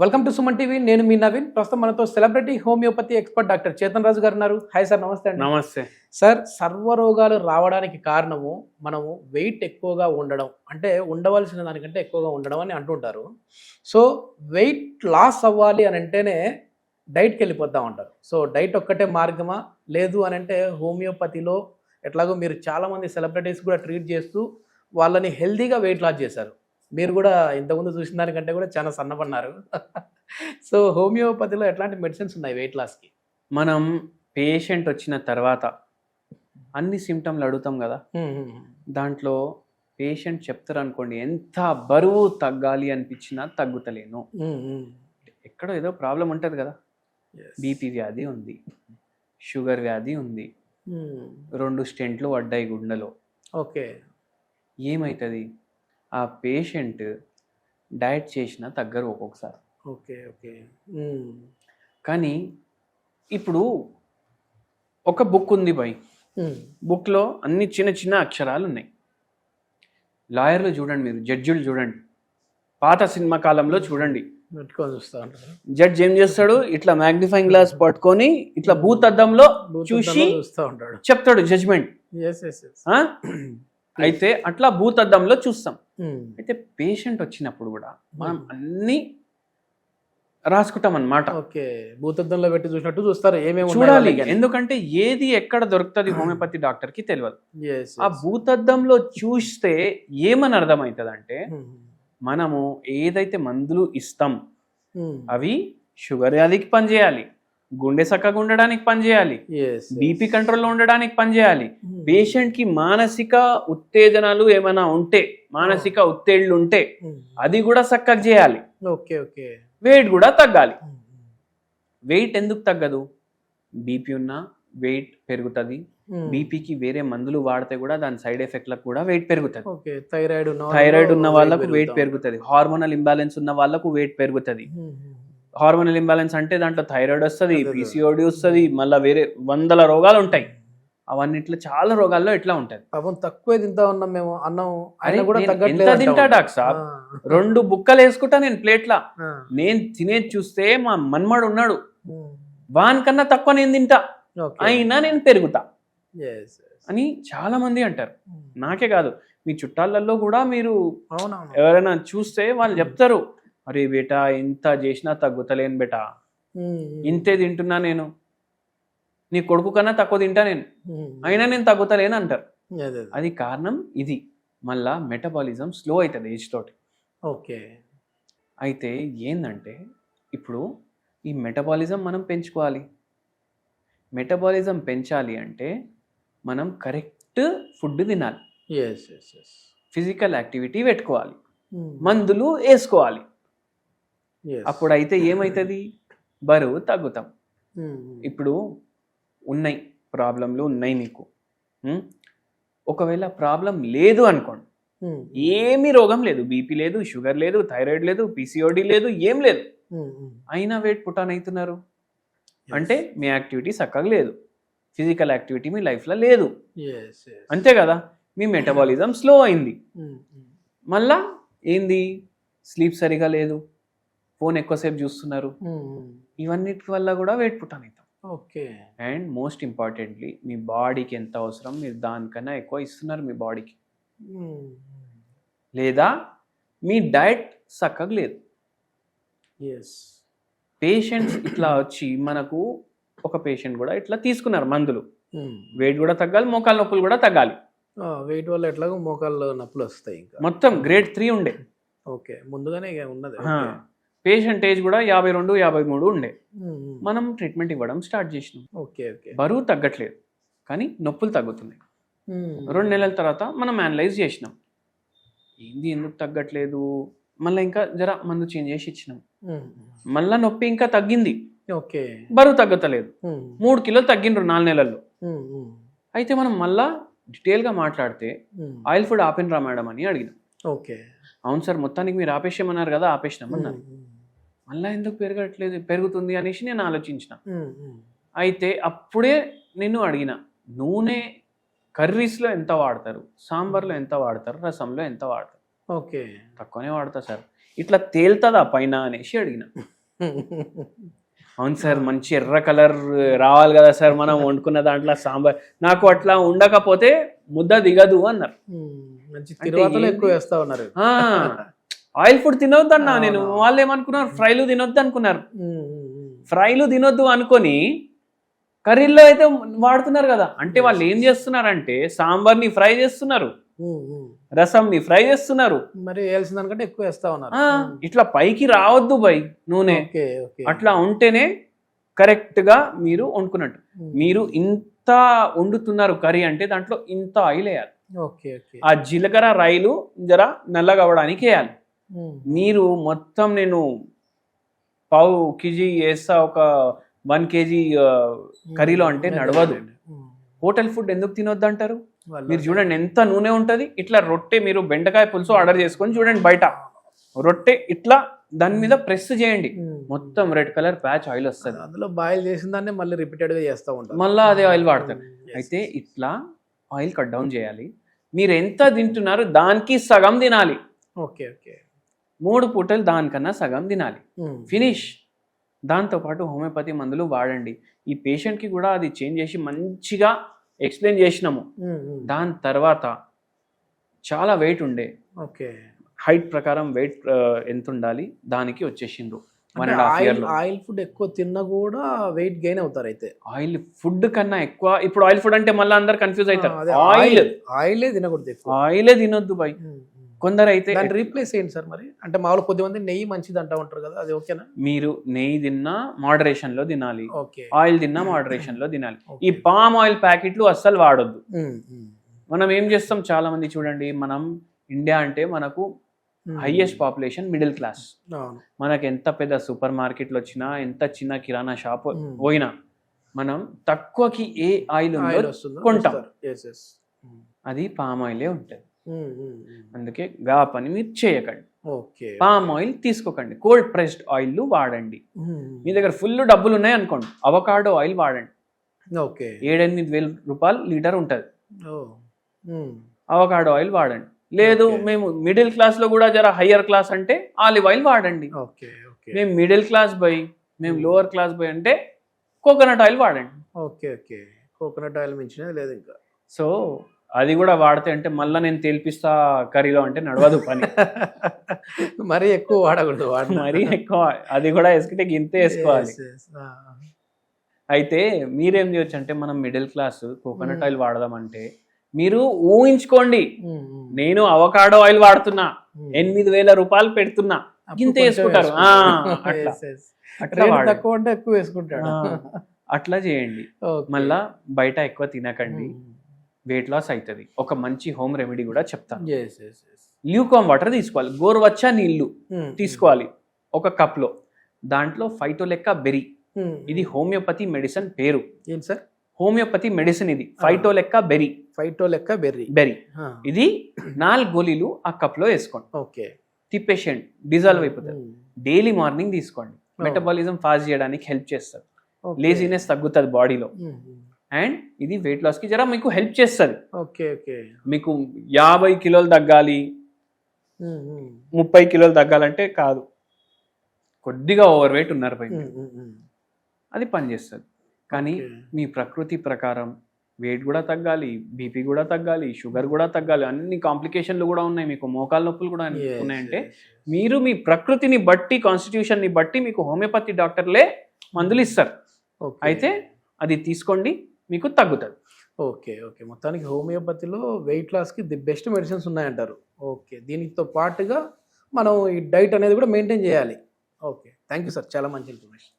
Welcome to Suman TV. నేను మీ నవీన్. ప్రస్తుతం మనతో celebrity homeopathy expert doctor Chetan Raju గారు ఉన్నారు. హాయ్ సార్, నమస్తే అండి. నమస్తే సార్, సర్వరోగాలు రావడానికి కారణము మనము వెయిట్ ఎక్కువగా ఉండడం, అంటే ఉండవలసిన దానికంటే ఎక్కువగా ఉండడం అని అంటుంటారు. సో వెయిట్ లాస్ అవ్వాలి అని అంటేనే డైట్కి వెళ్ళిపోతూ ఉంటారు. సో డైట్ ఒక్కటే మార్గమా, లేదు అని అంటే హోమియోపతిలో ఎట్లాగో మీరు చాలామంది సెలబ్రిటీస్ కూడా ట్రీట్ చేస్తూ వాళ్ళని హెల్దీగా వెయిట్ లాస్ చేశారు. మీరు కూడా ఇంతకుముందు చూసిన దానికంటే కూడా చాలా సన్నపడినారు. సో హోమియోపతిలో ఎట్లాంటి మెడిసిన్స్ ఉన్నాయి వెయిట్ లాస్కి? మనం పేషెంట్ వచ్చిన తర్వాత అన్ని సిమ్టమ్లు అడుగుతాం కదా, దాంట్లో పేషెంట్ చెప్తారు అనుకోండి, ఎంత బరువు తగ్గాలి అనిపించినా తగ్గుతలేను, ఎక్కడో ఏదో ప్రాబ్లం ఉంటుంది కదా. బీపీ వ్యాధి ఉంది, షుగర్ వ్యాధి ఉంది, 2 స్టెంట్లు పడ్డాయి గుండెలో. ఓకే, ఏమవుతుంది? ఆ పేషెంట్ డయట్ చేసినా తగ్గరు ఒక్కొక్కసారి. Okay okay. కానీ ఇప్పుడు ఒక బుక్ ఉంది బాయ్, బుక్లో అన్ని చిన్న చిన్న అక్షరాలు ఉన్నాయి. లాయర్లు చూడండి, మీరు జడ్జిలు చూడండి, పాత సినిమా కాలంలో చూడండి, పెట్టుకొని చూస్తూ ఉంటారు. జడ్జ్ ఏం చేస్తాడు, ఇట్లా మ్యాగ్నిఫైయింగ్ గ్లాస్ పట్టుకొని ఇట్లా భూతద్దంలో చూసి చూస్తూ ఉంటాడు, చెప్తాడు జడ్జ్మెంట్. అయితే అట్లా భూతద్దంలో చూస్తాం. అయితే పేషెంట్ వచ్చినప్పుడు కూడా మనం అన్ని రాసుకుంటాం అన్నమాట. ఓకే, భూతద్దంలో పెట్టి చూసినట్టు చూస్తారు, ఏమేమి చూడాలి. ఎందుకంటే ఏది ఎక్కడ దొరుకుతుంది హోమియోపతి డాక్టర్ కి తెలియదు. ఆ భూతద్దంలో చూస్తే ఏమని అర్థమవుతుంది అంటే, మనము ఏదైతే మందులు ఇస్తాం అవి షుగర్ వ్యాధికి పనిచేయాలి, గుండె చక్కగా ఉండడానికి పనిచేయాలి, బీపీ కంట్రోల్లో ఉండడానికి పనిచేయాలి, పేషెంట్ కి మానసిక ఉత్తేజనాలు ఏమైనా ఉంటే, మానసిక ఒత్తిళ్లు ఉంటే అది కూడా చక్కగా చేయాలి. Okay okay. వెయిట్ కూడా తగ్గాలి. వెయిట్ ఎందుకు తగ్గదు? బీపీ ఉన్నా వెయిట్ పెరుగుతుంది. బీపీకి వేరే మందులు వాడితే కూడా దాని సైడ్ ఎఫెక్ట్లకు కూడా వెయిట్ పెరుగుతుంది. థైరాయిడ్ ఉన్న వాళ్ళకు వెయిట్ పెరుగుతుంది. హార్మోనల్ ఇంబ్యాలెన్స్ ఉన్న వాళ్ళకు వెయిట్ పెరుగుతుంది. హార్మోనల్ ఇంబ్యాలెన్స్ అంటే దాంట్లో థైరాయిడ్ వస్తుంది, పీసీఓడి వస్తుంది, మళ్ళీ వేరే 100 రోగాలు ఉంటాయి. అవన్నిట్లో చాలా రోగాల్లో ఇట్లా ఉంటది. తక్కువ తింటా ఉన్నాం మేము అన్నం, ఎంత తింటా డాక్టర్ సాబ్? 2 బుక్కలు వేసుకుంటా నేను ప్లేట్లా. నేను తినేది చూస్తే మా మన్మడు ఉన్నాడు, వానికన్నా తక్కువ నేను తింటా, అయినా నేను పెరుగుతా అని చాలా మంది అంటారు. నాకే కాదు, మీ చుట్టాలలో కూడా మీరు ఎవరైనా చూస్తే వాళ్ళు చెప్తారు, అరే బేటా ఇంత చేసినా తగ్గుతలేను బేటా, ఇంతే తింటున్నా నేను, నీ కొడుకు కన్నా తక్కువ తింటా నేను, అయినా నేను తగ్గుతలేను అంటారు. అది కారణం ఇది. మళ్ళా మెటబాలిజం స్లో అవుతుంది ఏజ్ తోటి. ఓకే. అయితే ఏంటంటే ఇప్పుడు ఈ మెటబాలిజం మనం పెంచుకోవాలి. మెటబాలిజం పెంచాలి అంటే మనం కరెక్ట్ ఫుడ్ తినాలి, ఫిజికల్ యాక్టివిటీ పెట్టుకోవాలి, మందులు వేసుకోవాలి. అప్పుడైతే ఏమవుతుంది? బరువు తగ్గుతాం. ఇప్పుడు ఉన్నాయి ప్రాబ్లంలు ఉన్నాయి మీకు. ఒకవేళ ప్రాబ్లం లేదు అనుకోండి, ఏమీ రోగం లేదు, బీపీ లేదు, షుగర్ లేదు, థైరాయిడ్ లేదు, పీసీఓడి లేదు, ఏం లేదు, అయినా వెయిట్ పుటాన్ అవుతున్నారు అంటే మీ యాక్టివిటీ చక్కగా లేదు, ఫిజికల్ యాక్టివిటీ మీ లైఫ్లో లేదు, అంతే కదా. మీ మెటబాలిజం స్లో అయింది. మళ్ళా ఏంది? స్లీప్ సరిగా లేదు, ఫోన్ ఎక్కువసేపు చూస్తున్నారు, ఇవన్నిటి వల్ల కూడా వెయిట్ పుటాన్ అవుతాం. ఓకే. అండ్ మోస్ట్ ఇంపార్టెంట్లీ మీ బాడీకి ఎంత అవసరం మీరు దానికన్నా ఎక్కువ ఇస్తున్నారు మీ బాడీకి, లేదా మీ డయట్ చక్కగా లేదు. పేషెంట్స్ ఇట్లా వచ్చి మనకు ఒక పేషెంట్ కూడా ఇట్లా తీసుకున్నారు మందులు, వెయిట్ కూడా తగ్గాలి, మోకాళ్ళ నొప్పులు కూడా తగ్గాలి. వెయిట్ వల్ల ఎట్లాగో మోకాళ్ళ నొప్పులు వస్తాయి. మొత్తం గ్రేడ్ 3 ఉండే. ఓకే, ముందుగానే ఉన్నది. పేషెంట్ ఏజ్ కూడా 52, 53 ఉండే. మనం ట్రీట్మెంట్ ఇవ్వడం స్టార్ట్ చేసినాం. Okay okay. బరువు తగ్గట్లేదు కానీ నొప్పులు తగ్గుతున్నాయి. 2 నెలల తర్వాత మనం అనలైజ్ చేసినాం, ఏంది ఎందుకు తగ్గట్లేదు, మళ్ళీ ఇంకా జర మందు చేంజ్ చేసి ఇచ్చినాం, మళ్ళీ నొప్పి ఇంకా తగ్గింది, ఓకే, బరువు తగ్గట్లేదు, 3 కిలోలు తగ్గిండ్రు 4 నెలల్లో. అయితే మనం మళ్ళా డీటెయిల్గా మాట్లాడితే ఆయిల్ ఫుడ్ ఆపినరా మేడం అని అడిగినాం. ఓకే, అవును సార్, మొత్తానికి మీరు ఆపేసామన్నారు కదా, ఆపేసినామన్నారు. మళ్ళీ ఎందుకు పెరగట్లేదు, పెరుగుతుంది అనేసి నేను ఆలోచించిన. అయితే అప్పుడే నేను అడిగిన, నూనె కర్రీస్లో ఎంత వాడతారు, సాంబార్లో ఎంత వాడతారు, రసంలో ఎంత వాడతారు? ఓకే, తక్కువనే వాడతా సార్. ఇట్లా తేలుతుందా పైన అనేసి అడిగిన. అవును సార్, మంచి ఎర్ర కలర్ రావాలి కదా సార్ మనం వండుకున్న దాంట్లో సాంబార్, నాకు అట్లా ఉండకపోతే ముద్ద దిగదు అన్నారు. మంచి తిరువాతలో ఎక్కువ వేస్తా ఉన్నారు. ఆయిల్ ఫుడ్ తినొద్దు అన్నా నేను. వాళ్ళు ఏమనుకున్నారు, ఫ్రైలు తినొద్దు అనుకున్నారు. ఫ్రైలు తినొద్దు అనుకొని కర్రీల్లో అయితే వాడుతున్నారు కదా. అంటే వాళ్ళు ఏం చేస్తున్నారంటే సాంబార్ని ఫ్రై చేస్తున్నారు, రసంని ఫ్రై చేస్తున్నారు, మరి వేయాల్సిన దానికంటే ఎక్కువ వేస్తా ఉన్నారు. ఇట్లా పైకి రావద్దు బై నూనె. అట్లా ఉంటేనే కరెక్ట్ గా మీరు వండుకున్నట్టు. మీరు ఇంత వండుతున్నారు కర్రీ అంటే దాంట్లో ఇంత ఆయిల్ వేయాలి. ఆ జీలకర్ర రైలు జర నల్లగా అవ్వడానికి వేయాలి. మీరు మొత్తం నేను పావు కేజీ వేస్తా ఒక 1 kg కర్రీలో అంటే నడవదు. హోటల్ ఫుడ్ ఎందుకు తినొద్దు అంటారు? మీరు చూడండి ఎంత నూనె ఉంటుంది. ఇట్లా రొట్టె మీరు బెండకాయ పులుసు ఆర్డర్ చేసుకొని చూడండి, బయట రొట్టె ఇట్లా దాని మీద ప్రెస్ చేయండి, మొత్తం రెడ్ కలర్ ప్యాచ్ ఆయిల్ వస్తుంది. అందులో బాయిల్ చేసిన దాన్ని మళ్ళీ రిపీటెడ్ గా చేస్తూ ఉంటారు, మళ్ళీ అదే ఆయిల్ వాడతారు. అయితే ఇట్లా ఆయిల్ కట్ డౌన్ చేయాలి. మీరు ఎంత తింటున్నారు దానికి సగం తినాలి. 3 పూటలు దానికన్నా సగం తినాలి. ఫినిష్. దాంతోపాటు హోమియోపతి మందులు వాడండి. ఈ పేషెంట్కి కూడా అది చేంజ్ చేసి మంచిగా ఎక్స్ప్లెయిన్ చేసినాము. దాని తర్వాత చాలా వెయిట్ ఉండే, హైట్ ప్రకారం వెయిట్ ఎంత ఉండాలి దానికి వచ్చేసిండ్రు. ఆయిల్ ఫుడ్ ఎక్కువ తిన్నా కూడా వెయిట్ గెయిన్ అవుతారు. అయితే ఆయిల్ ఫుడ్ కన్నా ఎక్కువ, ఇప్పుడు ఆయిల్ ఫుడ్ అంటే మళ్ళీ అందరు కన్ఫ్యూజ్ అవుతారు. ఆయిలే తినకూడదు, ఆయిలే తినొద్దు బై. కొందరు అయితే దాన్ని రీప్లేస్ చేయండి సార్. మరి అంటే మామూలు కొద్దిమంది నెయ్యి మంచిది అంటా ఉంటారు కదా, అది ఓకేనా? మీరు నెయ్యి తిన్నా మోడరేషన్ లో తినాలి, ఆయిల్ తిన్నా మోడరేషన్ లో తినాలి. ఈ పామ్ ఆయిల్ ప్యాకెట్లు అస్సలు వాడొద్దు. మనం ఏం చేస్తాం, చాలా మంది చూడండి, మనం ఇండియా అంటే మనకు హైయెస్ట్ పాపులేషన్ మిడిల్ క్లాస్. మనకి ఎంత పెద్ద సూపర్ మార్కెట్లు వచ్చినా, ఎంత చిన్న కిరాణా షాప్ పోయినా మనం తక్కువకి ఏ ఆయిల్ కొంటాం, అది పామ్ ఆయిలే ఉంటుంది. అందుకే గా పని మీరు చేయకండి. పామ్ ఆయిల్ తీసుకోకండి, కోల్డ్ ప్రెస్డ్ ఆయిల్ వాడండి. మీ దగ్గర ఫుల్ డబ్బులు ఉన్నాయి అనుకోండి, అవకాడో ఆయిల్ వాడండి. 7-8 వేల రూపాయలు లీటర్ ఉంటుంది, అవకాడో ఆయిల్ వాడండి. లేదు మేము మిడిల్ క్లాస్ లో కూడా జర హయ్యర్ క్లాస్ అంటే ఆలివ్ ఆయిల్ వాడండి. మేము మిడిల్ క్లాస్ బై, మేము లోవర్ క్లాస్ బై అంటే కోకోనట్ ఆయిల్ వాడండి. కోకోనట్ ఆయిల్ మించినది లేదు ఇంకా. సో అది కూడా వాడితే అంటే మళ్ళీ నేను తెలిపిస్తా కర్రీలో అంటే నడవదు పని. మరీ ఎక్కువ వాడకూడదు, మరీ ఎక్కువ. అది కూడా వేసుకుంటే గింతే వేసుకోవాలి. అయితే మీరేం చేయొచ్చు అంటే, మనం మిడిల్ క్లాస్ కోకోనట్ ఆయిల్ వాడదామంటే మీరు ఊహించుకోండి, నేను అవకాడో ఆయిల్ వాడుతున్నా, 8,000 రూపాయలు పెడుతున్నా, గింతే వేసుకుంటారు. అట్లా చేయండి. మళ్ళా బయట ఎక్కువ తినకండి, వెయిట్ లాస్ అవుతుంది. ఒక మంచి హోమ్ రెమెడీ కూడా చెప్తాను. ల్యూకామ్ వాటర్ తీసుకోవాలి, గోరువచ్చా నీళ్లు తీసుకోవాలి ఒక కప్ లో. దాంట్లో ఫైటోలెక్కా బెర్రీ, ఇది హోమియోపతి మెడిసిన్ పేరు. ఏంటి సార్? హోమియోపతి మెడిసిన్ ఇది, ఫైటోలెక్కా బెర్రీ. బెర్రీ ఇది 4 గోళీలు ఆ కప్ లో వేసుకోండి. తిప్పేసేయండి, డిజాల్వ్ అయిపోతుంది. డైలీ మార్నింగ్ తీసుకోండి, మెటబాలిజం ఫాస్ట్ చేయడానికి హెల్ప్ చేస్తుంది, లేజినెస్ తగ్గుతుంది బాడీలో. అండ్ ఇది వెయిట్ లాస్ కి జర మీకు హెల్ప్ చేస్తుంది. మీకు 50 కిలోలు తగ్గాలి, 30 కిలోలు తగ్గాలంటే కాదు, కొద్దిగా ఓవర్ వెయిట్ ఉన్నారు పై, అది పనిచేస్తుంది. కానీ మీ ప్రకృతి ప్రకారం వెయిట్ కూడా తగ్గాలి, బీపీ కూడా తగ్గాలి, షుగర్ కూడా తగ్గాలి, అన్ని కాంప్లికేషన్లు కూడా ఉన్నాయి, మీకు మోకాళ్ళ నొప్పులు కూడా ఉన్నాయంటే మీరు మీ ప్రకృతిని బట్టి, కాన్స్టిట్యూషన్ ని బట్టి మీకు హోమియోపతి డాక్టర్లే మందులు ఇస్తారు. అయితే అది తీసుకోండి, మీకు తగ్గుతుంది. మొత్తానికి హోమియోపతిలో వెయిట్ లాస్కి ది బెస్ట్ మెడిసిన్స్ ఉన్నాయంటారు. దీనితో పాటుగా మనం ఈ డైట్ అనేది కూడా మెయింటైన్ చేయాలి. థ్యాంక్ యూ సార్, చాలా మంచి ఇన్ఫర్మేషన్.